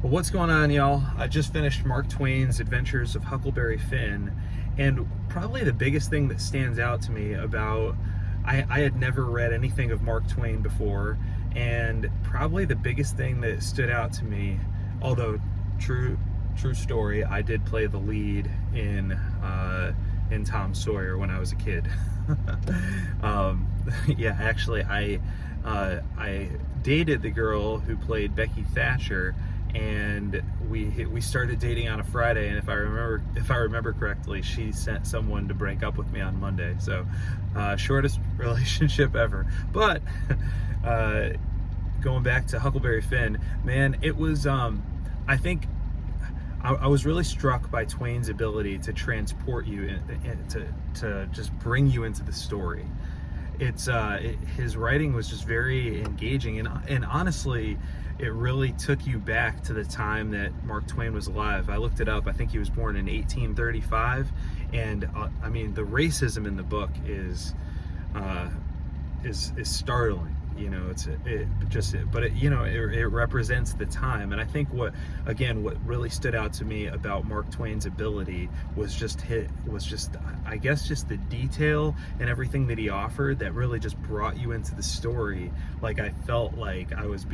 Well, what's going on, y'all? I just finished Mark Twain's Adventures of Huckleberry Finn, and probably the biggest thing that stands out to me about I had never read anything of Mark Twain before, and probably the biggest thing that stood out to me, although true story, I did play the lead in Tom Sawyer when I was a kid. Yeah, actually, I dated the girl who played Becky Thatcher, and we started dating on a Friday, and if I remember correctly, she sent someone to break up with me on Monday. So shortest relationship ever. But going back to Huckleberry Finn, man, it was I think I was really struck by Twain's ability to transport you to just bring you into the story. His writing was just very engaging, and honestly, it really took you back to the time that Mark Twain was alive. I looked it up. I think he was born in 1835, and I mean, the racism in the book is startling. You know, it represents the time. And I think what really stood out to me about Mark Twain's ability was just I guess just the detail and everything that he offered that really just brought you into the story. Like, I felt like I was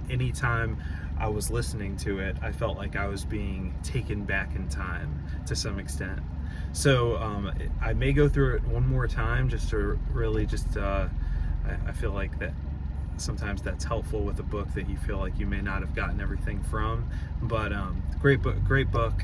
anytime I was listening to it, I felt like I was being taken back in time to some extent. So I may go through it one more time just to really I feel like that sometimes that's helpful with a book that you feel like you may not have gotten everything from. But great book.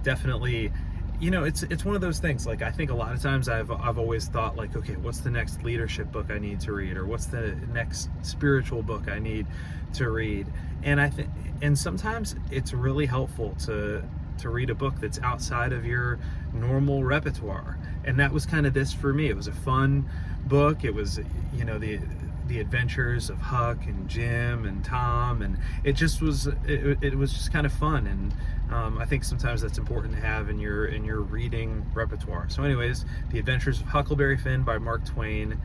Definitely, you know, it's one of those things. Like, I think a lot of times I've always thought, like, okay, what's the next leadership book I need to read, or what's the next spiritual book I need to read? And sometimes it's really helpful to read a book that's outside of your normal repertoire. And that was kind of this for me. It was a fun book. It was, you know, the adventures of Huck and Jim and Tom, and it was just kind of fun. And I think sometimes that's important to have in your reading repertoire. So anyways, The Adventures of Huckleberry Finn by Mark Twain.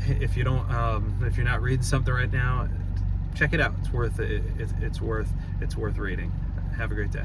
If you're not reading something right now, check it out. It's worth reading. Have a great day.